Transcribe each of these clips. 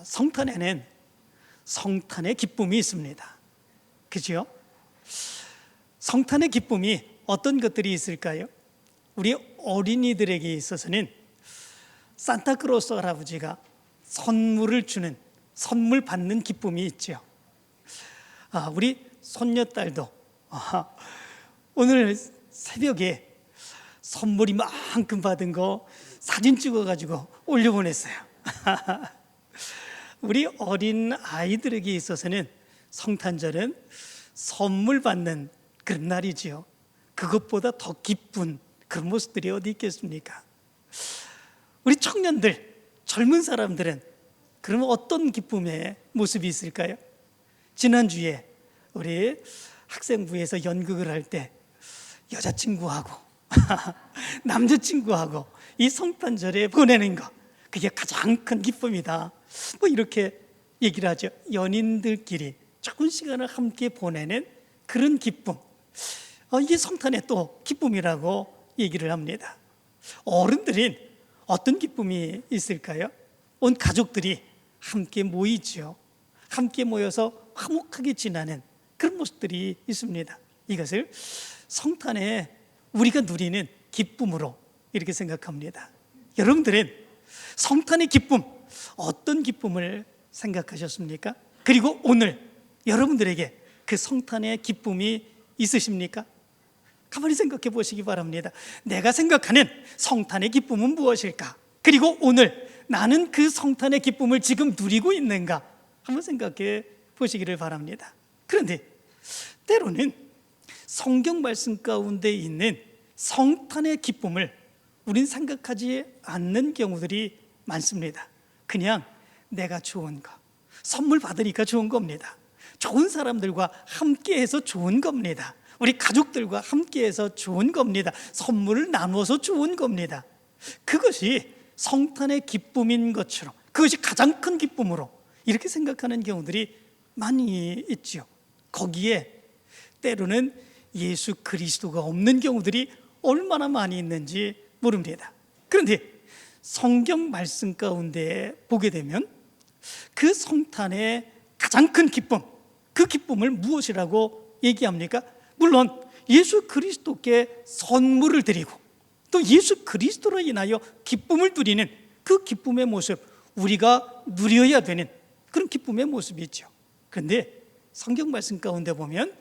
성탄에는 성탄의 기쁨이 있습니다. 그죠? 성탄의 기쁨이 어떤 것들이 있을까요? 우리 어린이들에게 있어서는 산타크로스 할아버지가 선물을 주는, 선물 받는 기쁨이 있죠. 우리 손녀딸도 오늘 새벽에 선물 이만큼 받은 거 사진 찍어가지고 올려보냈어요. 우리 어린 아이들에게 있어서는 성탄절은 선물 받는 그런 날이지요. 그것보다 더 기쁜 그런 모습들이 어디 있겠습니까? 우리 청년들, 젊은 사람들은 그러면 어떤 기쁨의 모습이 있을까요? 지난주에 우리 학생부에서 연극을 할 때 여자친구하고 남자친구하고 이 성탄절에 보내는 거, 그게 가장 큰 기쁨이다, 뭐 이렇게 얘기를 하죠. 연인들끼리 좋은 시간을 함께 보내는 그런 기쁨, 이게 성탄의 또 기쁨이라고 얘기를 합니다. 어른들은 어떤 기쁨이 있을까요? 온 가족들이 함께 모이죠. 함께 모여서 화목하게 지나는 그런 모습들이 있습니다. 이것을 성탄에 우리가 누리는 기쁨으로 이렇게 생각합니다. 여러분들은 성탄의 기쁨, 어떤 기쁨을 생각하셨습니까? 그리고 오늘 여러분들에게 그 성탄의 기쁨이 있으십니까? 가만히 생각해 보시기 바랍니다. 내가 생각하는 성탄의 기쁨은 무엇일까? 그리고 오늘 나는 그 성탄의 기쁨을 지금 누리고 있는가? 한번 생각해 보시기를 바랍니다. 그런데 때로는 성경 말씀 가운데 있는 성탄의 기쁨을 우린 생각하지 않는 경우들이 많습니다. 그냥 내가 좋은 거, 선물 받으니까 좋은 겁니다. 좋은 사람들과 함께해서 좋은 겁니다. 우리 가족들과 함께해서 좋은 겁니다. 선물을 나누어서 좋은 겁니다. 그것이 성탄의 기쁨인 것처럼, 그것이 가장 큰 기쁨으로 이렇게 생각하는 경우들이 많이 있죠. 거기에 때로는 예수 그리스도가 없는 경우들이 얼마나 많이 있는지 모릅니다. 그런데 성경 말씀 가운데 보게 되면 그 성탄의 가장 큰 기쁨, 그 기쁨을 무엇이라고 얘기합니까? 물론 예수 그리스도께 선물을 드리고 또 예수 그리스도로 인하여 기쁨을 누리는 그 기쁨의 모습, 우리가 누려야 되는 그런 기쁨의 모습이 있죠. 그런데 성경 말씀 가운데 보면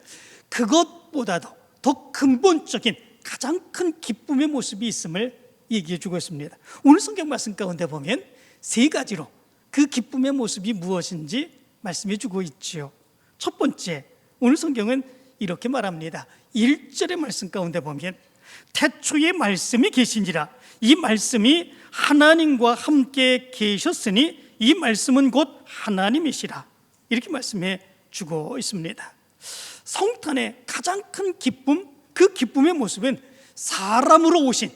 그것보다도 더 근본적인 가장 큰 기쁨의 모습이 있음을 얘기해 주고 있습니다. 오늘 성경 말씀 가운데 보면 세 가지로 그 기쁨의 모습이 무엇인지 말씀해 주고 있지요. 첫 번째, 오늘 성경은 이렇게 말합니다. 1절의 말씀 가운데 보면 태초에 말씀이 계시니라, 이 말씀이 하나님과 함께 계셨으니 이 말씀은 곧 하나님이시라, 이렇게 말씀해 주고 있습니다. 성탄의 가장 큰 기쁨, 그 기쁨의 모습은 사람으로 오신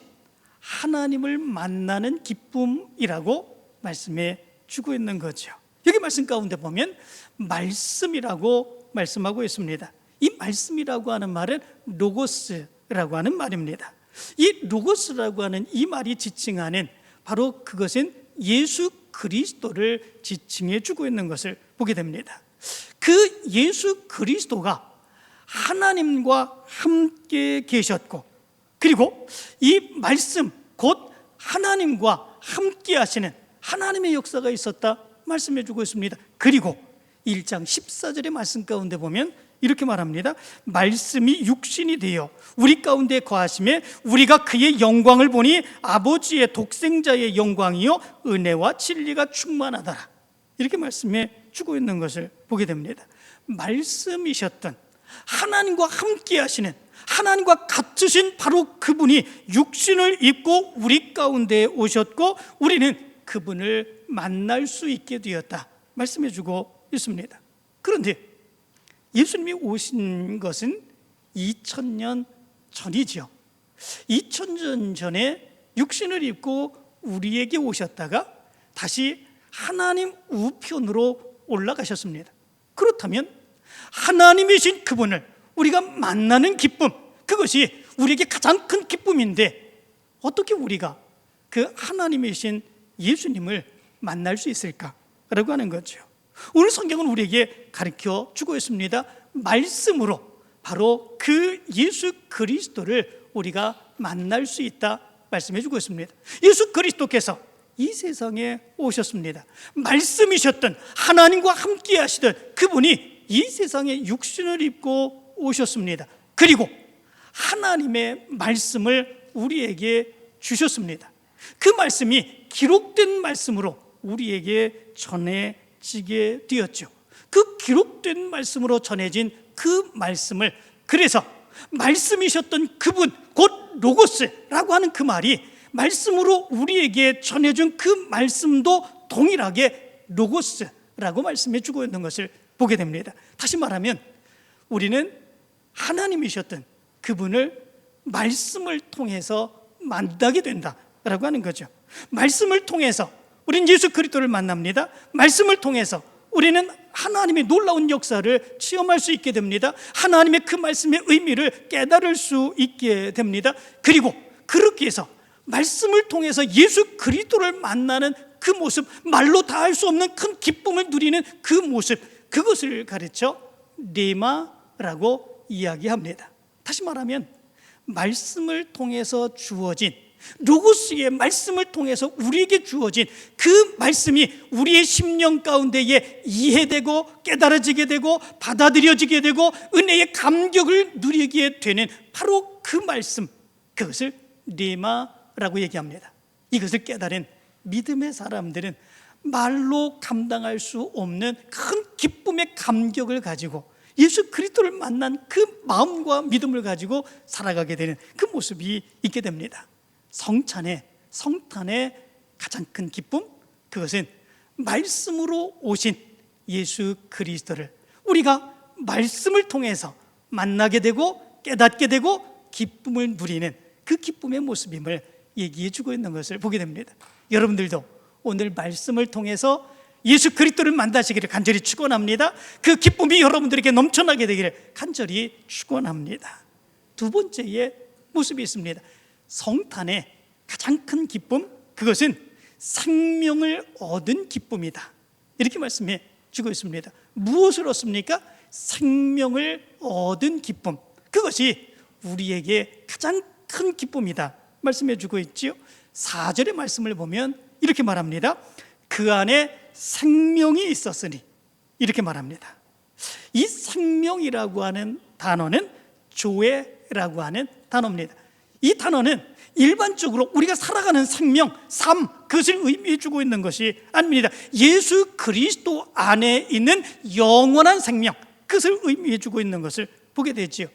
하나님을 만나는 기쁨이라고 말씀해 주고 있는 거죠. 여기 말씀 가운데 보면 말씀이라고 말씀하고 있습니다. 이 말씀이라고 하는 말은 로고스라고 하는 말입니다. 이 로고스라고 하는 이 말이 지칭하는 바로 그것은 예수 그리스도를 지칭해 주고 있는 것을 보게 됩니다. 그 예수 그리스도가 하나님과 함께 계셨고, 그리고 이 말씀 곧 하나님과 함께 하시는 하나님의 역사가 있었다 말씀해 주고 있습니다. 그리고 1장 14절의 말씀 가운데 보면 이렇게 말합니다. 말씀이 육신이 되어 우리 가운데 거하심에 우리가 그의 영광을 보니 아버지의 독생자의 영광이요 은혜와 진리가 충만하더라, 이렇게 말씀해 주고 있는 것을 보게 됩니다. 말씀이셨던 하나님과 함께 하시는, 하나님과 같으신 바로 그분이 육신을 입고 우리 가운데 오셨고 우리는 그분을 만날 수 있게 되었다 말씀해 주고 있습니다. 그런데 예수님이 오신 것은 2000년 전이죠. 2000년 전에 육신을 입고 우리에게 오셨다가 다시 하나님 우편으로 올라가셨습니다. 그렇다면 하나님이신 그분을 우리가 만나는 기쁨, 그것이 우리에게 가장 큰 기쁨인데 어떻게 우리가 그 하나님이신 예수님을 만날 수 있을까? 라고 하는 거죠. 오늘 성경은 우리에게 가르쳐 주고 있습니다. 말씀으로 바로 그 예수 그리스도를 우리가 만날 수 있다 말씀해 주고 있습니다. 예수 그리스도께서 이 세상에 오셨습니다. 말씀이셨던 하나님과 함께 하시던 그분이 이 세상에 육신을 입고 오셨습니다. 그리고 하나님의 말씀을 우리에게 주셨습니다. 그 말씀이 기록된 말씀으로 우리에게 전해지게 되었죠. 그 기록된 말씀으로 전해진 그 말씀을, 그래서 말씀이셨던 그분 곧 로고스라고 하는 그 말이 말씀으로 우리에게 전해준 그 말씀도 동일하게 로고스라고 말씀해 주고 있는 것을 보게 됩니다. 다시 말하면 우리는 하나님이셨던 그분을 말씀을 통해서 만나게 된다라고 하는 거죠. 말씀을 통해서 우리는 예수 그리스도를 만납니다. 말씀을 통해서 우리는 하나님의 놀라운 역사를 체험할 수 있게 됩니다. 하나님의 그 말씀의 의미를 깨달을 수 있게 됩니다. 그리고 그렇게 해서 말씀을 통해서 예수 그리스도를 만나는 그 모습, 말로 다 할 수 없는 큰 기쁨을 누리는 그 모습, 그것을 가르쳐 레마라고 이야기합니다. 다시 말하면 말씀을 통해서 주어진, 로고스의 말씀을 통해서 우리에게 주어진 그 말씀이 우리의 심령 가운데에 이해되고 깨달아지게 되고 받아들여지게 되고 은혜의 감격을 누리게 되는 바로 그 말씀, 그것을 레마라고 얘기합니다. 이것을 깨달은 믿음의 사람들은 말로 감당할 수 없는 큰 기쁨의 감격을 가지고 예수 그리스도를 만난 그 마음과 믿음을 가지고 살아가게 되는 그 모습이 있게 됩니다. 성탄의 가장 큰 기쁨, 그것은 말씀으로 오신 예수 그리스도를 우리가 말씀을 통해서 만나게 되고 깨닫게 되고 기쁨을 누리는 그 기쁨의 모습임을 얘기해 주고 있는 것을 보게 됩니다. 여러분들도 오늘 말씀을 통해서 예수 그리스도를 만나시기를 간절히 축원합니다. 그 기쁨이 여러분들에게 넘쳐나게 되기를 간절히 축원합니다. 두 번째의 모습이 있습니다. 성탄의 가장 큰 기쁨, 그것은 생명을 얻은 기쁨이다, 이렇게 말씀해 주고 있습니다. 무엇을 얻습니까? 생명을 얻은 기쁨, 그것이 우리에게 가장 큰 기쁨이다 말씀해 주고 있지요. 4절의 말씀을 보면 이렇게 말합니다. 그 안에 생명이 있었으니, 이렇게 말합니다. 이 생명이라고 하는 단어는 조에라고 하는 단어입니다. 이 단어는 일반적으로 우리가 살아가는 생명, 삶, 그것을 의미해 주고 있는 것이 아닙니다. 예수 그리스도 안에 있는 영원한 생명, 그것을 의미해 주고 있는 것을 보게 되지요.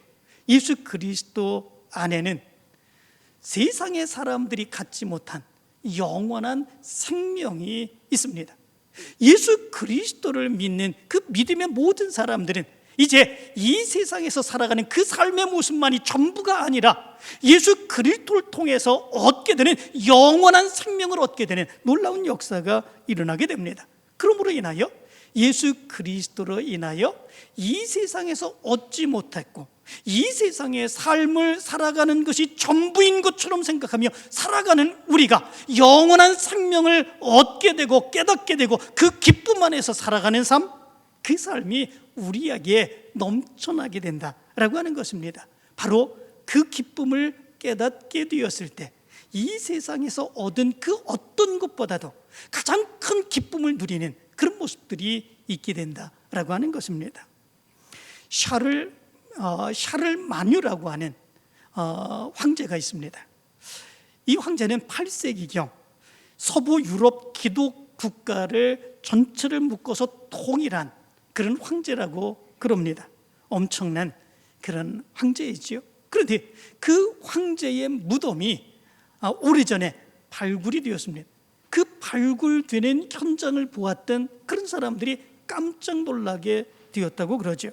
예수 그리스도 안에는 세상의 사람들이 갖지 못한 영원한 생명이 있습니다. 예수 그리스도를 믿는 그 믿음의 모든 사람들은 이제 이 세상에서 살아가는 그 삶의 모습만이 전부가 아니라 예수 그리스도를 통해서 얻게 되는 영원한 생명을 얻게 되는 놀라운 역사가 일어나게 됩니다. 그러므로 인하여 예수 그리스도로 인하여 이 세상에서 얻지 못했고 이 세상의 삶을 살아가는 것이 전부인 것처럼 생각하며 살아가는 우리가 영원한 생명을 얻게 되고 깨닫게 되고 그 기쁨 안에서 살아가는 삶, 그 삶이 우리에게 넘쳐나게 된다라고 하는 것입니다. 바로 그 기쁨을 깨닫게 되었을 때 이 세상에서 얻은 그 어떤 것보다도 가장 큰 기쁨을 누리는 그런 모습들이 있게 된다라고 하는 것입니다. 샤를 마뉴라고 하는 황제가 있습니다. 이 황제는 8세기경 서부 유럽 기독 국가를 전체를 묶어서 통일한 그런 황제라고 그럽니다. 엄청난 그런 황제이지요. 그런데 그 황제의 무덤이 오래전에 발굴이 되었습니다. 그 발굴되는 현장을 보았던 그런 사람들이 깜짝 놀라게 되었다고 그러죠.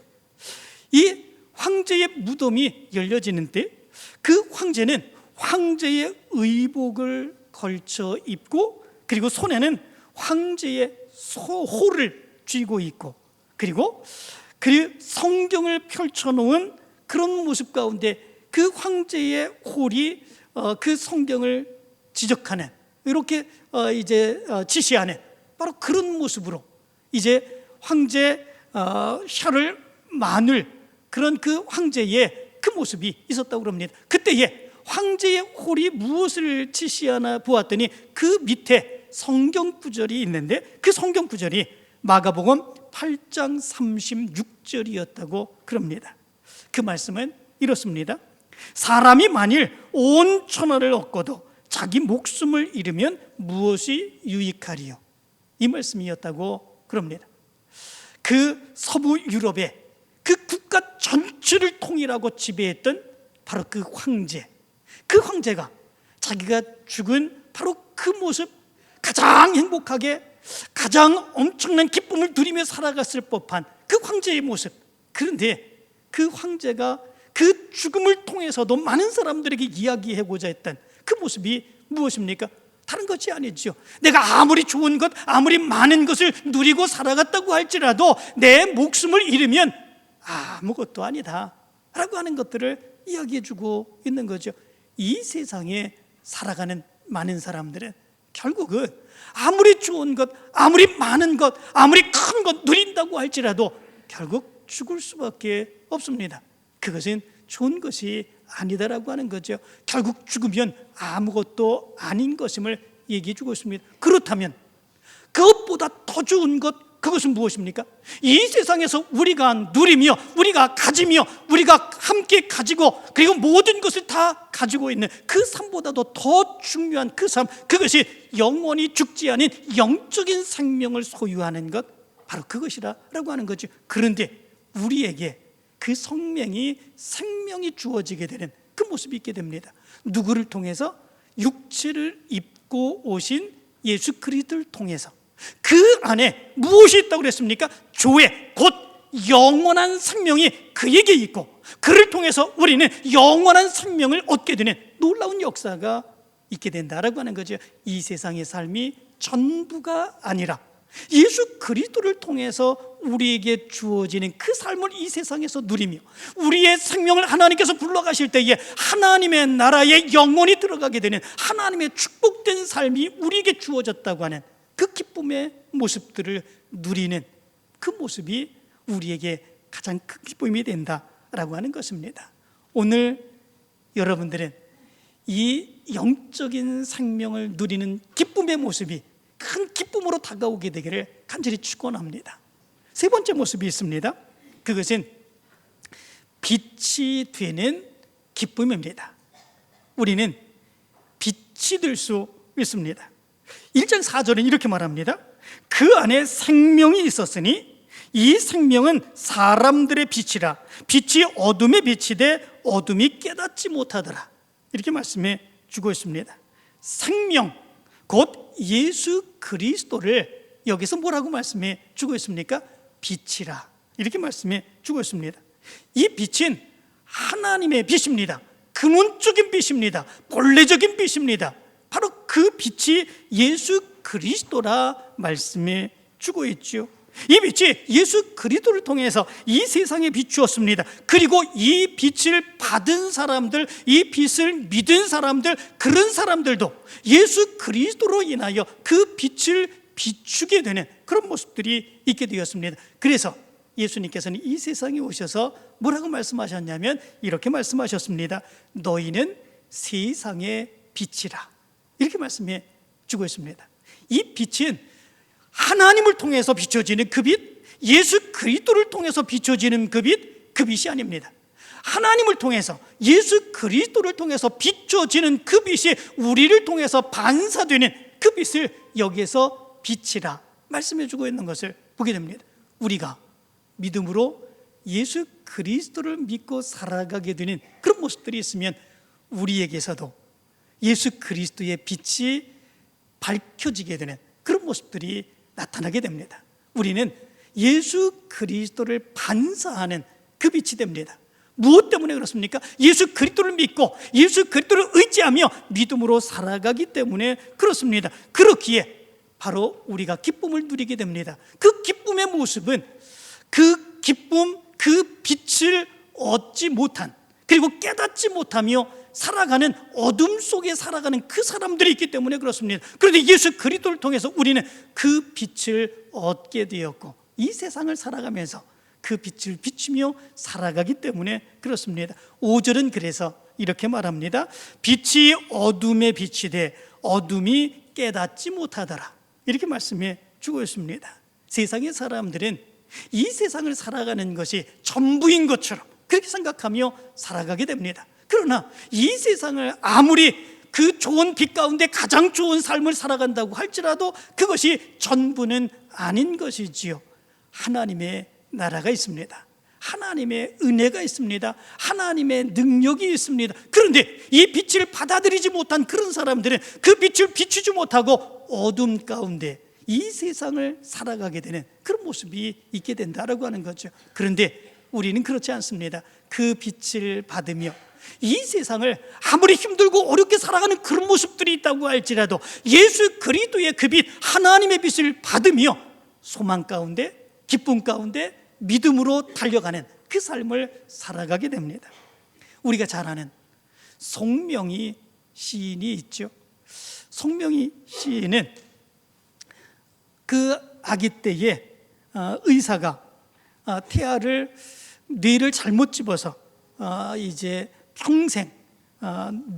이 황제의 무덤이 열려지는데 그 황제는 황제의 의복을 걸쳐 입고 그리고 손에는 황제의 호를 쥐고 있고 그리고 그 성경을 펼쳐놓은 그런 모습 가운데 그 황제의 홀이 그 성경을 지적하는 이렇게 지시하는 바로 그런 모습으로 이제 황제 샤를 마눌, 그런 그 황제의 그 모습이 있었다고 합니다. 그때에 황제의 홀이 무엇을 지시하나 보았더니 그 밑에 성경 구절이 있는데, 그 성경 구절이 마가복음 8장 36절이었다고 그럽니다. 그 말씀은 이렇습니다. 사람이 만일 온 천하를 얻고도 자기 목숨을 잃으면 무엇이 유익하리요? 이 말씀이었다고 그럽니다. 그 서부 유럽의 그 국가 전체를 통일하고 지배했던 바로 그 황제, 그 황제가 자기가 죽은 바로 그 모습, 가장 행복하게 가장 엄청난 기쁨을 누리며 살아갔을 법한 그 황제의 모습. 그런데 그 황제가 그 죽음을 통해서도 많은 사람들에게 이야기하고자 했던 그 모습이 무엇입니까? 다른 것이 아니죠. 내가 아무리 좋은 것, 아무리 많은 것을 누리고 살아갔다고 할지라도 내 목숨을 잃으면 아무것도 아니다 라고 하는 것들을 이야기해주고 있는 거죠. 이 세상에 살아가는 많은 사람들은 결국은 아무리 좋은 것, 아무리 많은 것, 아무리 큰 것 누린다고 할지라도 결국 죽을 수밖에 없습니다. 그것은 좋은 것이 아니다라고 하는 거죠. 결국 죽으면 아무것도 아닌 것임을 얘기해 주고 있습니다. 그렇다면 그것보다 더 좋은 것, 그것은 무엇입니까? 이 세상에서 우리가 누리며 우리가 가지며 우리가 함께 가지고 그리고 모든 것을 다 가지고 있는 그 삶보다도 더 중요한 그 삶, 그것이 영원히 죽지 않은 영적인 생명을 소유하는 것, 바로 그것이라고 하는 거죠. 그런데 우리에게 그 생명이 주어지게 되는 그 모습이 있게 됩니다. 누구를 통해서? 육체를 입고 오신 예수 그리스도를 통해서. 그 안에 무엇이 있다고 그랬습니까? 조회, 곧 영원한 생명이 그에게 있고 그를 통해서 우리는 영원한 생명을 얻게 되는 놀라운 역사가 있게 된다라고 하는 거죠. 이 세상의 삶이 전부가 아니라 예수 그리스도를 통해서 우리에게 주어지는 그 삶을 이 세상에서 누리며 우리의 생명을 하나님께서 불러가실 때에 하나님의 나라에 영원히 들어가게 되는 하나님의 축복된 삶이 우리에게 주어졌다고 하는 그 기쁨의 모습들을 누리는 그 모습이 우리에게 가장 큰 기쁨이 된다라고 하는 것입니다. 오늘 여러분들은 이 영적인 생명을 누리는 기쁨의 모습이 큰 기쁨으로 다가오게 되기를 간절히 축원합니다. 세 번째 모습이 있습니다. 그것은 빛이 되는 기쁨입니다. 우리는 빛이 될 수 있습니다. 1장 4절은 이렇게 말합니다. 그 안에 생명이 있었으니 이 생명은 사람들의 빛이라 빛이 어둠에 비치되 어둠이 깨닫지 못하더라. 이렇게 말씀해 주고 있습니다. 생명, 곧 예수 그리스도를 여기서 뭐라고 말씀해 주고 있습니까? 빛이라 이렇게 말씀해 주고 있습니다. 이 빛은 하나님의 빛입니다. 근원적인 빛입니다. 본래적인 빛입니다. 바로 그 빛이 예수 그리스도라 말씀해 주고 있죠. 이 빛이 예수 그리스도를 통해서 이 세상에 비추었습니다. 그리고 이 빛을 받은 사람들, 이 빛을 믿은 사람들, 그런 사람들도 예수 그리스도로 인하여 그 빛을 비추게 되는 그런 모습들이 있게 되었습니다. 그래서 예수님께서는 이 세상에 오셔서 뭐라고 말씀하셨냐면 이렇게 말씀하셨습니다. 너희는 세상의 빛이라 이렇게 말씀해 주고 있습니다. 이 빛은 하나님을 통해서 비춰지는 그 빛, 예수 그리스도를 통해서 비춰지는 그 빛, 그 빛이 아닙니다. 하나님을 통해서 예수 그리스도를 통해서 비춰지는 그 빛이 우리를 통해서 반사되는 그 빛을 여기에서 빛이라 말씀해 주고 있는 것을 보게 됩니다. 우리가 믿음으로 예수 그리스도를 믿고 살아가게 되는 그런 모습들이 있으면 우리에게서도 예수 그리스도의 빛이 밝혀지게 되는 그런 모습들이 나타나게 됩니다. 우리는 예수 그리스도를 반사하는 그 빛이 됩니다. 무엇 때문에 그렇습니까? 예수 그리스도를 믿고 예수 그리스도를 의지하며 믿음으로 살아가기 때문에 그렇습니다. 그렇기에 바로 우리가 기쁨을 누리게 됩니다. 그 기쁨의 모습은 그 기쁨, 그 빛을 얻지 못한 그리고 깨닫지 못하며 살아가는 어둠 속에 살아가는 그 사람들이 있기 때문에 그렇습니다. 그런데 예수 그리스도를 통해서 우리는 그 빛을 얻게 되었고 이 세상을 살아가면서 그 빛을 비추며 살아가기 때문에 그렇습니다. 5절은 그래서 이렇게 말합니다. 빛이 어둠에 빛이 돼 어둠이 깨닫지 못하더라. 이렇게 말씀해 주고 있습니다. 세상의 사람들은 이 세상을 살아가는 것이 전부인 것처럼 그렇게 생각하며 살아가게 됩니다. 그러나 이 세상을 아무리 그 좋은 빛 가운데 가장 좋은 삶을 살아간다고 할지라도 그것이 전부는 아닌 것이지요. 하나님의 나라가 있습니다. 하나님의 은혜가 있습니다. 하나님의 능력이 있습니다. 그런데 이 빛을 받아들이지 못한 그런 사람들은 그 빛을 비추지 못하고 어둠 가운데 이 세상을 살아가게 되는 그런 모습이 있게 된다라고 하는 거죠. 그런데 우리는 그렇지 않습니다. 그 빛을 받으며 이 세상을 아무리 힘들고 어렵게 살아가는 그런 모습들이 있다고 할지라도 예수 그리스도의 그 빛, 하나님의 빛을 받으며 소망 가운데, 기쁨 가운데 믿음으로 달려가는 그 삶을 살아가게 됩니다. 우리가 잘 아는 송명희 시인이 있죠. 송명희 시인은 그 아기 때에 의사가 태아를 뇌를 잘못 집어서 이제 평생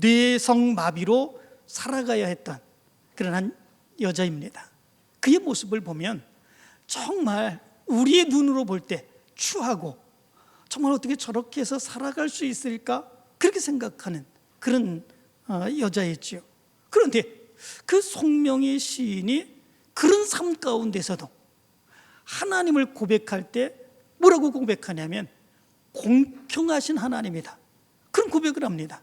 뇌성마비로 살아가야 했던 그런 한 여자입니다. 그의 모습을 보면 정말 우리의 눈으로 볼 때 추하고 정말 어떻게 저렇게 해서 살아갈 수 있을까 그렇게 생각하는 그런 여자였지요. 그런데 그 송명희 시인이 그런 삶 가운데서도 하나님을 고백할 때 뭐라고 고백하냐면 공평하신 하나님이다, 그런 고백을 합니다.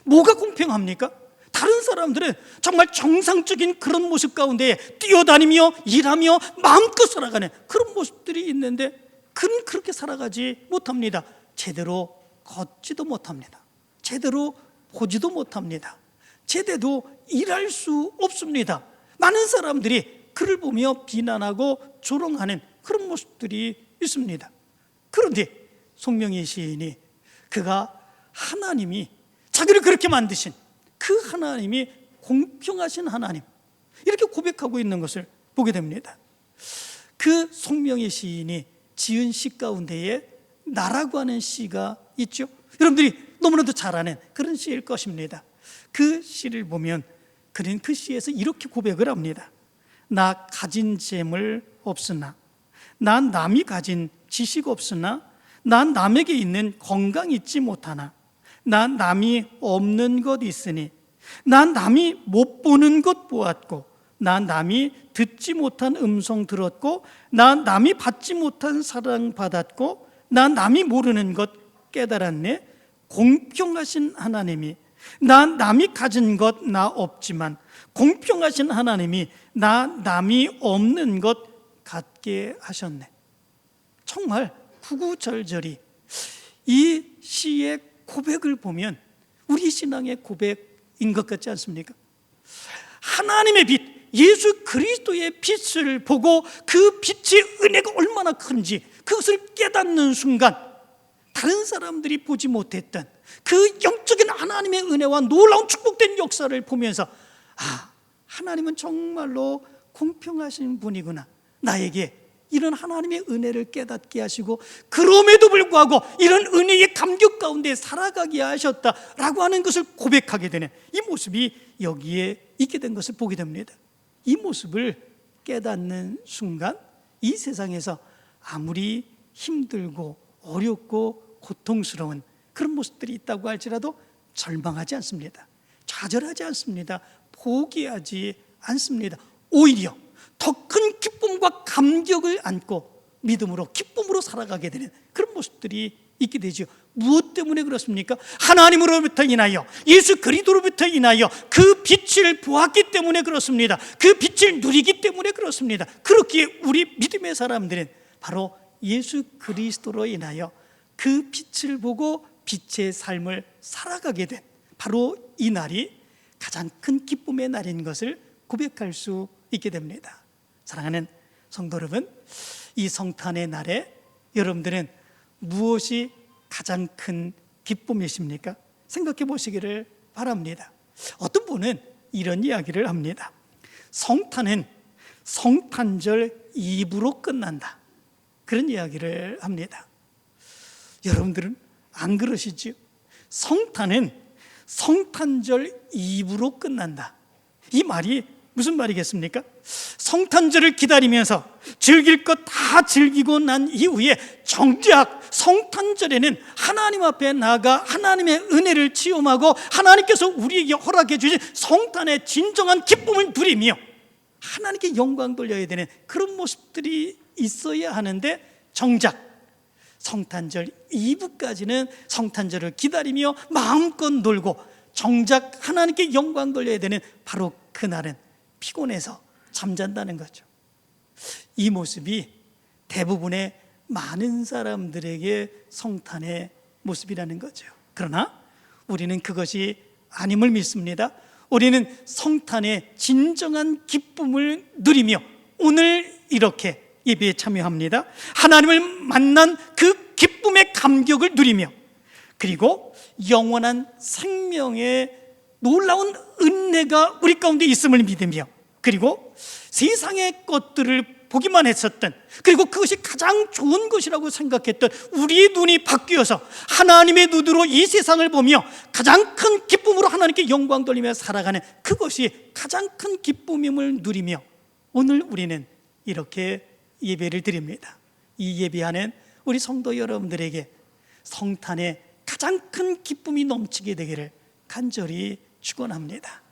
뭐가 공평합니까? 다른 사람들은 정말 정상적인 그런 모습 가운데 뛰어다니며 일하며 마음껏 살아가는 그런 모습들이 있는데 그는 그렇게 살아가지 못합니다. 제대로 걷지도 못합니다. 제대로 보지도 못합니다. 제대로 일할 수 없습니다. 많은 사람들이 그를 보며 비난하고 조롱하는 그런 모습들이 있습니다. 그런데 송명희 시인이 그가 하나님이 자기를 그렇게 만드신 그 하나님이 공평하신 하나님 이렇게 고백하고 있는 것을 보게 됩니다. 그 송명희 시인이 지은 시 가운데에 나라고 하는 시가 있죠. 여러분들이 너무나도 잘 아는 그런 시일 것입니다. 그 시를 보면 그는 그 시에서 이렇게 고백을 합니다. 나 가진 재물 없으나, 난 남이 가진 지식 없으나, 난 남에게 있는 건강 잊지 못하나, 난 남이 없는 것 있으니, 난 남이 못 보는 것 보았고, 난 남이 듣지 못한 음성 들었고, 난 남이 받지 못한 사랑 받았고, 난 남이 모르는 것 깨달았네. 공평하신 하나님이 난 남이 가진 것 나 없지만 공평하신 하나님이 나 남이 없는 것 갖게 하셨네. 정말 구구절절히 이 시의 고백을 보면 우리 신앙의 고백인 것 같지 않습니까? 하나님의 빛, 예수 그리스도의 빛을 보고 그 빛의 은혜가 얼마나 큰지 그것을 깨닫는 순간 다른 사람들이 보지 못했던 그 영적인 하나님의 은혜와 놀라운 축복된 역사를 보면서 하나님은 정말로 공평하신 분이구나, 나에게 이런 하나님의 은혜를 깨닫게 하시고 그럼에도 불구하고 이런 은혜의 감격 가운데 살아가게 하셨다라고 하는 것을 고백하게 되는 이 모습이 여기에 있게 된 것을 보게 됩니다. 이 모습을 깨닫는 순간 이 세상에서 아무리 힘들고 어렵고 고통스러운 그런 모습들이 있다고 할지라도 절망하지 않습니다. 좌절하지 않습니다. 포기하지 않습니다. 오히려 더 큰 기쁨과 감격을 안고 믿음으로 기쁨으로 살아가게 되는 그런 모습들이 있게 되죠. 무엇 때문에 그렇습니까? 하나님으로부터 인하여 예수 그리스도로부터 인하여 그 빛을 보았기 때문에 그렇습니다. 그 빛을 누리기 때문에 그렇습니다. 그렇기에 우리 믿음의 사람들은 바로 예수 그리스도로 인하여 그 빛을 보고 빛의 삶을 살아가게 된 바로 이 날이 가장 큰 기쁨의 날인 것을 고백할 수 있게 됩니다. 사랑하는 성도 여러분, 이 성탄의 날에 여러분들은 무엇이 가장 큰 기쁨이십니까? 생각해 보시기를 바랍니다. 어떤 분은 이런 이야기를 합니다. 성탄은 성탄절 이브로 끝난다, 그런 이야기를 합니다. 여러분들은 안 그러시지요? 성탄은 성탄절 이브로 끝난다, 이 말이 무슨 말이겠습니까? 성탄절을 기다리면서 즐길 것 다 즐기고 난 이후에 정작 성탄절에는 하나님 앞에 나가 하나님의 은혜를 체험하고 하나님께서 우리에게 허락해 주신 성탄의 진정한 기쁨을 누리며 하나님께 영광 돌려야 되는 그런 모습들이 있어야 하는데, 정작 성탄절 이브까지는 성탄절을 기다리며 마음껏 놀고 정작 하나님께 영광 돌려야 되는 바로 그날은 피곤해서 잠잔다는 거죠. 이 모습이 대부분의 많은 사람들에게 성탄의 모습이라는 거죠. 그러나 우리는 그것이 아님을 믿습니다. 우리는 성탄의 진정한 기쁨을 누리며 오늘 이렇게 예배에 참여합니다. 하나님을 만난 그 기쁨의 감격을 누리며, 그리고 영원한 생명의 놀라운 은혜가 우리 가운데 있음을 믿으며, 그리고 세상의 것들을 보기만 했었던, 그리고 그것이 가장 좋은 것이라고 생각했던 우리의 눈이 바뀌어서 하나님의 눈으로 이 세상을 보며 가장 큰 기쁨으로 하나님께 영광 돌리며 살아가는 그것이 가장 큰 기쁨임을 누리며 오늘 우리는 이렇게 예배를 드립니다. 이 예배하는 우리 성도 여러분들에게 성탄의 가장 큰 기쁨이 넘치게 되기를 간절히 축원합니다.